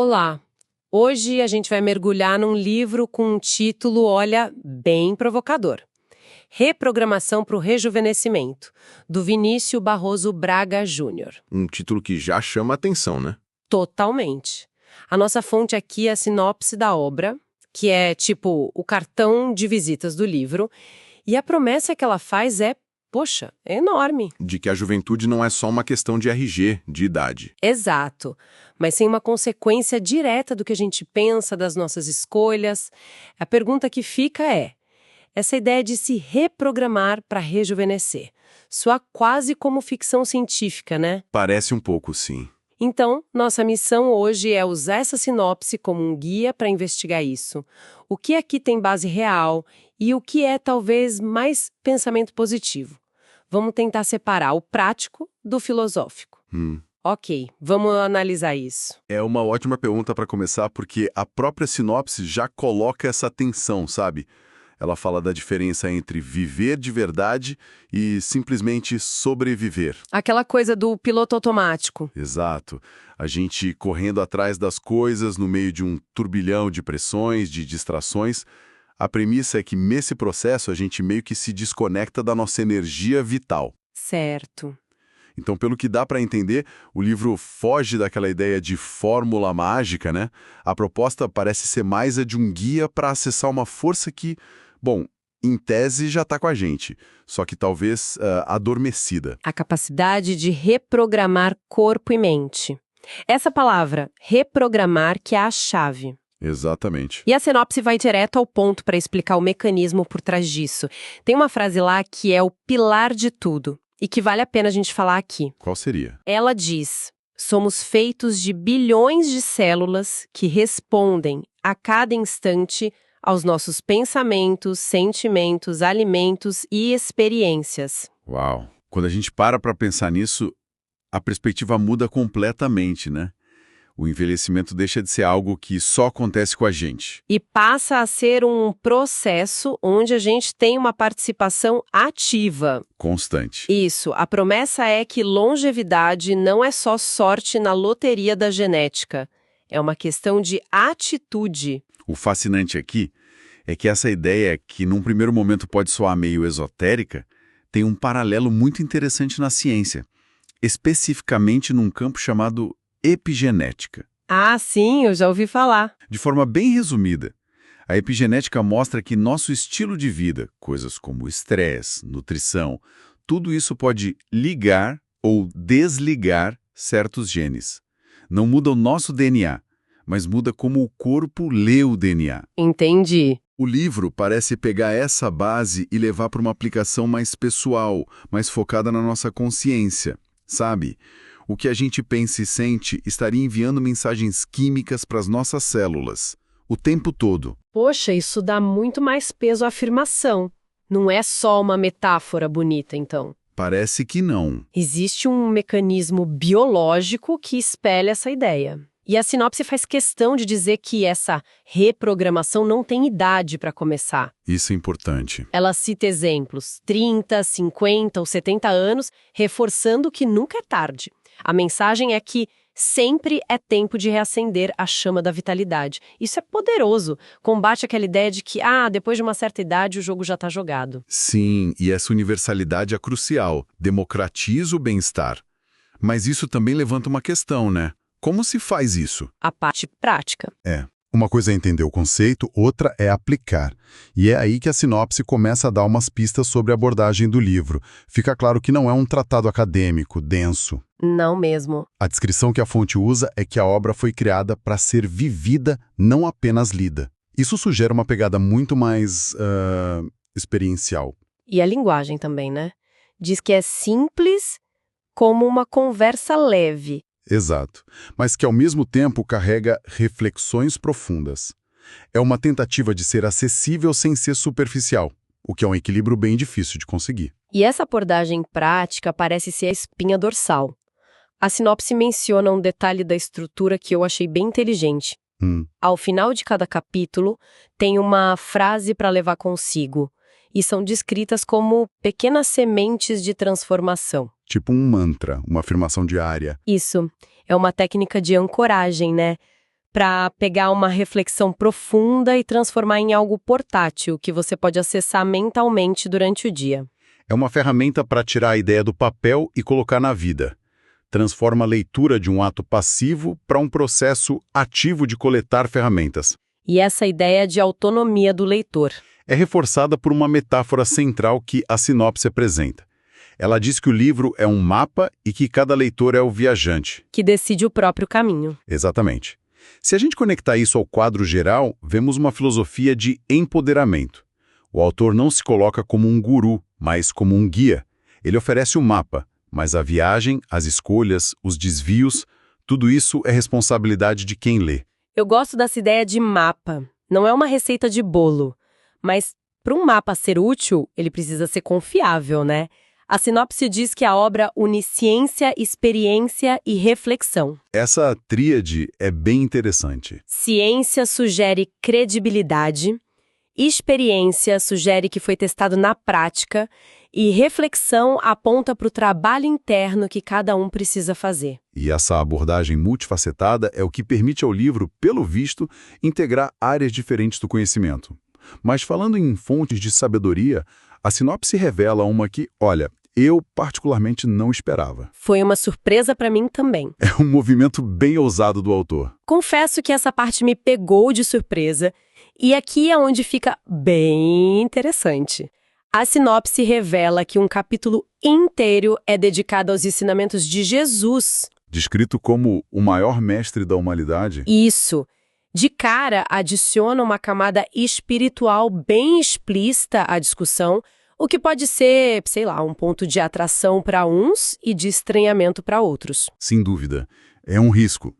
Olá! Hoje a gente vai mergulhar num livro com um título, olha, bem provocador. Reprogramação para o Rejuvenescimento, do Vinícius Barroso Braga Júnior. Um título que já chama a atenção, né? Totalmente. A nossa fonte aqui é a sinopse da obra, que é tipo o cartão de visitas do livro, e a promessa que ela faz é, poxa, é enorme. De que a juventude não é só uma questão de RG, de idade. Exato, mas sem uma consequência direta do que a gente pensa, das nossas escolhas. A pergunta que fica é, essa ideia de se reprogramar para rejuvenescer, soa quase como ficção científica, né? Parece um pouco, sim. Então, nossa missão hoje é usar essa sinopse como um guia para investigar isso. O que aqui tem base real e o que é talvez mais pensamento positivo. Vamos tentar separar o prático do filosófico. Ok, vamos analisar isso. É uma ótima pergunta para começar, porque a própria sinopse já coloca essa tensão, sabe? Ela fala da diferença entre viver de verdade e simplesmente sobreviver. Aquela coisa do piloto automático. Exato. A gente correndo atrás das coisas no meio de um turbilhão de pressões, de distrações. A premissa é que nesse processo a gente meio que se desconecta da nossa energia vital. Certo. Então, pelo que dá para entender, o livro foge daquela ideia de fórmula mágica, né? A proposta parece ser mais a de um guia para acessar uma força que, bom, em tese já está com a gente, só que talvez adormecida. A capacidade de reprogramar corpo e mente. Essa palavra, reprogramar, que é a chave. Exatamente. E a sinopse vai direto ao ponto para explicar o mecanismo por trás disso. Tem uma frase lá que é o pilar de tudo, e que vale a pena a gente falar aqui. Qual seria? Ela diz: somos feitos de bilhões de células que respondem a cada instante aos nossos pensamentos, sentimentos, alimentos e experiências. Uau! Quando a gente para pensar nisso, a perspectiva muda completamente, né? O envelhecimento deixa de ser algo que só acontece com a gente. E passa a ser um processo onde a gente tem uma participação ativa. Constante. Isso, a promessa é que longevidade não é só sorte na loteria da genética. É uma questão de atitude. O fascinante aqui é que essa ideia, que num primeiro momento pode soar meio esotérica, tem um paralelo muito interessante na ciência, especificamente num campo chamado epigenética. Ah, sim, eu já ouvi falar. De forma bem resumida, a epigenética mostra que nosso estilo de vida, coisas como estresse, nutrição, tudo isso pode ligar ou desligar certos genes. Não muda o nosso DNA, mas muda como o corpo lê o DNA. Entendi. O livro parece pegar essa base e levar para uma aplicação mais pessoal, mais focada na nossa consciência, sabe? O que a gente pensa e sente estaria enviando mensagens químicas para as nossas células, o tempo todo. Poxa, isso dá muito mais peso à afirmação. Não é só uma metáfora bonita, então. Parece que não. Existe um mecanismo biológico que espelha essa ideia. E a sinopse faz questão de dizer que essa reprogramação não tem idade para começar. Isso é importante. Ela cita exemplos, 30, 50 ou 70 anos, reforçando que nunca é tarde. A mensagem é que sempre é tempo de reacender a chama da vitalidade. Isso é poderoso. Combate aquela ideia de que, depois de uma certa idade o jogo já está jogado. Sim, e essa universalidade é crucial. Democratiza o bem-estar. Mas isso também levanta uma questão, né? Como se faz isso? A parte prática. Uma coisa é entender o conceito, outra é aplicar. E é aí que a sinopse começa a dar umas pistas sobre a abordagem do livro. Fica claro que não é um tratado acadêmico, denso. Não mesmo. A descrição que a fonte usa é que a obra foi criada para ser vivida, não apenas lida. Isso sugere uma pegada muito mais experiencial. E a linguagem também, né? Diz que é simples como uma conversa leve. Exato, mas que ao mesmo tempo carrega reflexões profundas. É uma tentativa de ser acessível sem ser superficial, o que é um equilíbrio bem difícil de conseguir. E essa abordagem prática parece ser a espinha dorsal. A sinopse menciona um detalhe da estrutura que eu achei bem inteligente. Ao final de cada capítulo, tem uma frase para levar consigo, e são descritas como pequenas sementes de transformação. Tipo um mantra, uma afirmação diária. Isso. É uma técnica de ancoragem, né? para pegar uma reflexão profunda e transformar em algo portátil que você pode acessar mentalmente durante o dia. É uma ferramenta para tirar a ideia do papel e colocar na vida. Transforma a leitura de um ato passivo para um processo ativo de coletar ferramentas. E essa ideia de autonomia do leitor. É reforçada por uma metáfora central que a sinopse apresenta. Ela diz que o livro é um mapa e que cada leitor é o viajante. Que decide o próprio caminho. Exatamente. Se a gente conectar isso ao quadro geral, vemos uma filosofia de empoderamento. O autor não se coloca como um guru, mas como um guia. Ele oferece o mapa, mas a viagem, as escolhas, os desvios, tudo isso é responsabilidade de quem lê. Eu gosto dessa ideia de mapa. Não é uma receita de bolo, mas para um mapa ser útil, ele precisa ser confiável, né? A sinopse diz que a obra une ciência, experiência e reflexão. Essa tríade é bem interessante. Ciência sugere credibilidade, experiência sugere que foi testado na prática e reflexão aponta para o trabalho interno que cada um precisa fazer. E essa abordagem multifacetada é o que permite ao livro, pelo visto, integrar áreas diferentes do conhecimento. Mas falando em fontes de sabedoria, a sinopse revela uma que, olha, eu particularmente não esperava. Foi uma surpresa para mim também. É um movimento bem ousado do autor. Confesso que essa parte me pegou de surpresa, e aqui é onde fica bem interessante. A sinopse revela que um capítulo inteiro é dedicado aos ensinamentos de Jesus. Descrito como o maior mestre da humanidade. Isso. De cara, adiciona uma camada espiritual bem explícita à discussão, o que pode ser, sei lá, um ponto de atração para uns e de estranhamento para outros. Sem dúvida. É um risco.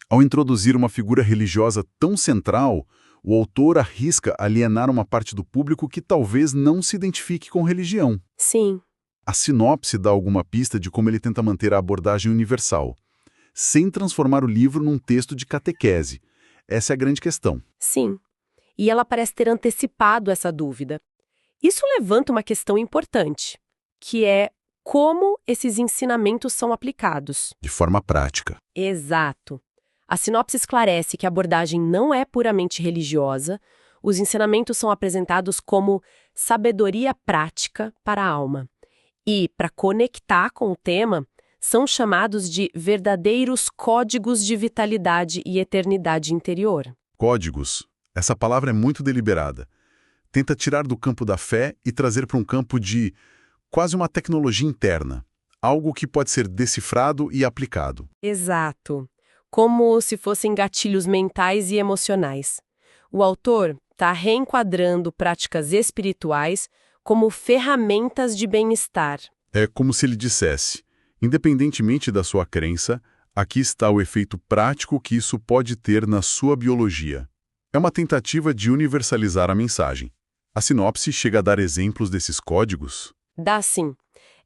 Ao introduzir uma figura religiosa tão central, o autor arrisca alienar uma parte do público que talvez não se identifique com religião. Sim. A sinopse dá alguma pista de como ele tenta manter a abordagem universal, sem transformar o livro num texto de catequese. Essa é a grande questão. Sim. E ela parece ter antecipado essa dúvida. Isso levanta uma questão importante, que é como esses ensinamentos são aplicados. De forma prática. Exato. A sinopse esclarece que a abordagem não é puramente religiosa, os ensinamentos são apresentados como sabedoria prática para a alma. E, para conectar com o tema, são chamados de verdadeiros códigos de vitalidade e eternidade interior. Códigos. Essa palavra é muito deliberada. Tenta tirar do campo da fé e trazer para um campo de quase uma tecnologia interna. Algo que pode ser decifrado e aplicado. Exato. Como se fossem gatilhos mentais e emocionais. O autor está reenquadrando práticas espirituais como ferramentas de bem-estar. É como se ele dissesse, independentemente da sua crença, aqui está o efeito prático que isso pode ter na sua biologia. É uma tentativa de universalizar a mensagem. A sinopse chega a dar exemplos desses códigos? Dá sim.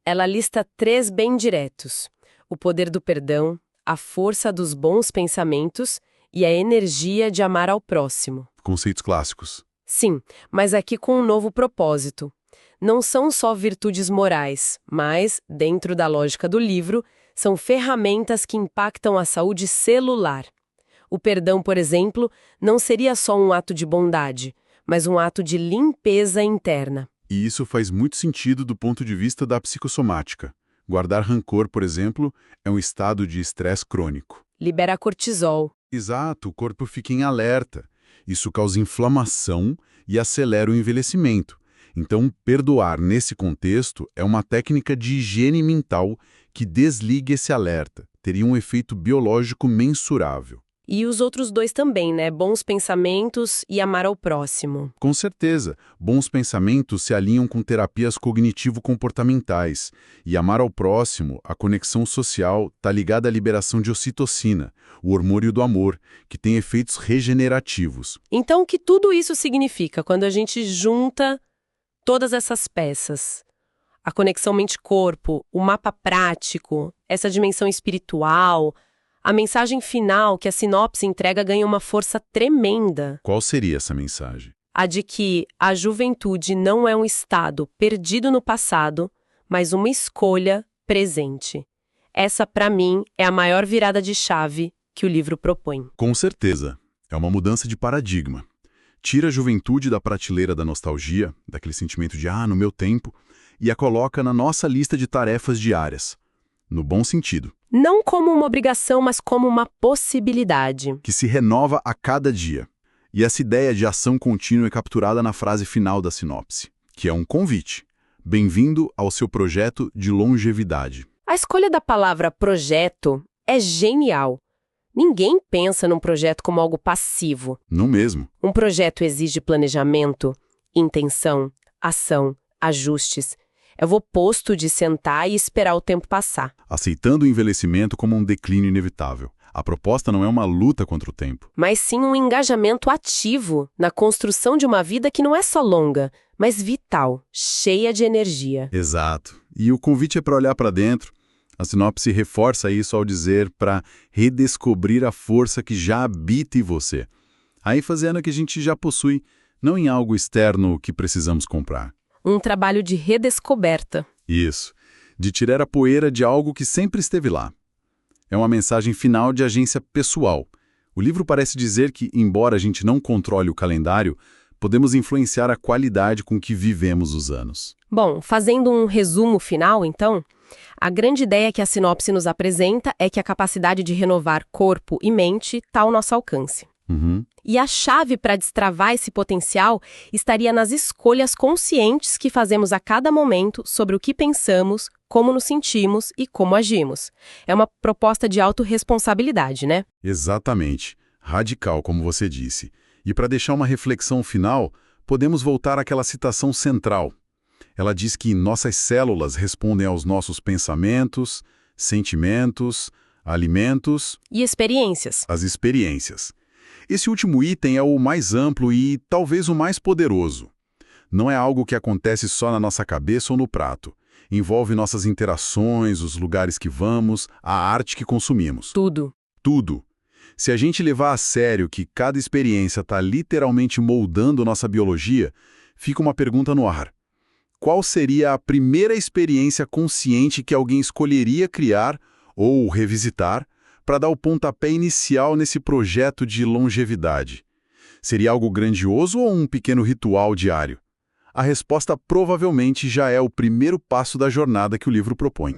Ela lista 3 bem diretos: o poder do perdão, a força dos bons pensamentos e a energia de amar ao próximo. Conceitos clássicos. Sim, mas aqui com um novo propósito. Não são só virtudes morais, mas, dentro da lógica do livro, são ferramentas que impactam a saúde celular. O perdão, por exemplo, não seria só um ato de bondade, mas um ato de limpeza interna. E isso faz muito sentido do ponto de vista da psicossomática. Guardar rancor, por exemplo, é um estado de estresse crônico. Libera cortisol. Exato, o corpo fica em alerta. Isso causa inflamação e acelera o envelhecimento. Então, perdoar nesse contexto é uma técnica de higiene mental que desliga esse alerta. Teria um efeito biológico mensurável. E os outros 2 também, né? Bons pensamentos e amar ao próximo. Com certeza, bons pensamentos se alinham com terapias cognitivo-comportamentais. E amar ao próximo, a conexão social, está ligada à liberação de ocitocina, o hormônio do amor, que tem efeitos regenerativos. Então, o que tudo isso significa quando a gente junta todas essas peças? A conexão mente-corpo, o mapa prático, essa dimensão espiritual. A mensagem final que a sinopse entrega ganha uma força tremenda. Qual seria essa mensagem? A de que a juventude não é um estado perdido no passado, mas uma escolha presente. Essa, para mim, é a maior virada de chave que o livro propõe. Com certeza. É uma mudança de paradigma. Tira a juventude da prateleira da nostalgia, daquele sentimento de no meu tempo, e a coloca na nossa lista de tarefas diárias. No bom sentido. Não como uma obrigação, mas como uma possibilidade. Que se renova a cada dia. E essa ideia de ação contínua é capturada na frase final da sinopse, que é um convite. Bem-vindo ao seu projeto de longevidade. A escolha da palavra projeto é genial. Ninguém pensa num projeto como algo passivo. Não mesmo. Um projeto exige planejamento, intenção, ação, ajustes. É o oposto de sentar e esperar o tempo passar. Aceitando o envelhecimento como um declínio inevitável. A proposta não é uma luta contra o tempo. Mas sim um engajamento ativo na construção de uma vida que não é só longa, mas vital, cheia de energia. Exato. E o convite é para olhar para dentro. A sinopse reforça isso ao dizer para redescobrir a força que já habita em você. A ênfase é no que a gente já possui, não em algo externo que precisamos comprar. Um trabalho de redescoberta. Isso. De tirar a poeira de algo que sempre esteve lá. É uma mensagem final de agência pessoal. O livro parece dizer que, embora a gente não controle o calendário, podemos influenciar a qualidade com que vivemos os anos. Bom, fazendo um resumo final, então, a grande ideia que a sinopse nos apresenta é que a capacidade de renovar corpo e mente está ao nosso alcance. E a chave para destravar esse potencial estaria nas escolhas conscientes que fazemos a cada momento sobre o que pensamos, como nos sentimos e como agimos. É uma proposta de autorresponsabilidade, né? Exatamente. Radical, como você disse. E para deixar uma reflexão final, podemos voltar àquela citação central. Ela diz que nossas células respondem aos nossos pensamentos, sentimentos, alimentos... E experiências. As experiências. Esse último item é o mais amplo e talvez o mais poderoso. Não é algo que acontece só na nossa cabeça ou no prato. Envolve nossas interações, os lugares que vamos, a arte que consumimos. Tudo. Tudo. Se a gente levar a sério que cada experiência está literalmente moldando nossa biologia, fica uma pergunta no ar. Qual seria a primeira experiência consciente que alguém escolheria criar ou revisitar para dar o pontapé inicial nesse projeto de longevidade? Seria algo grandioso ou um pequeno ritual diário? A resposta provavelmente já é o primeiro passo da jornada que o livro propõe.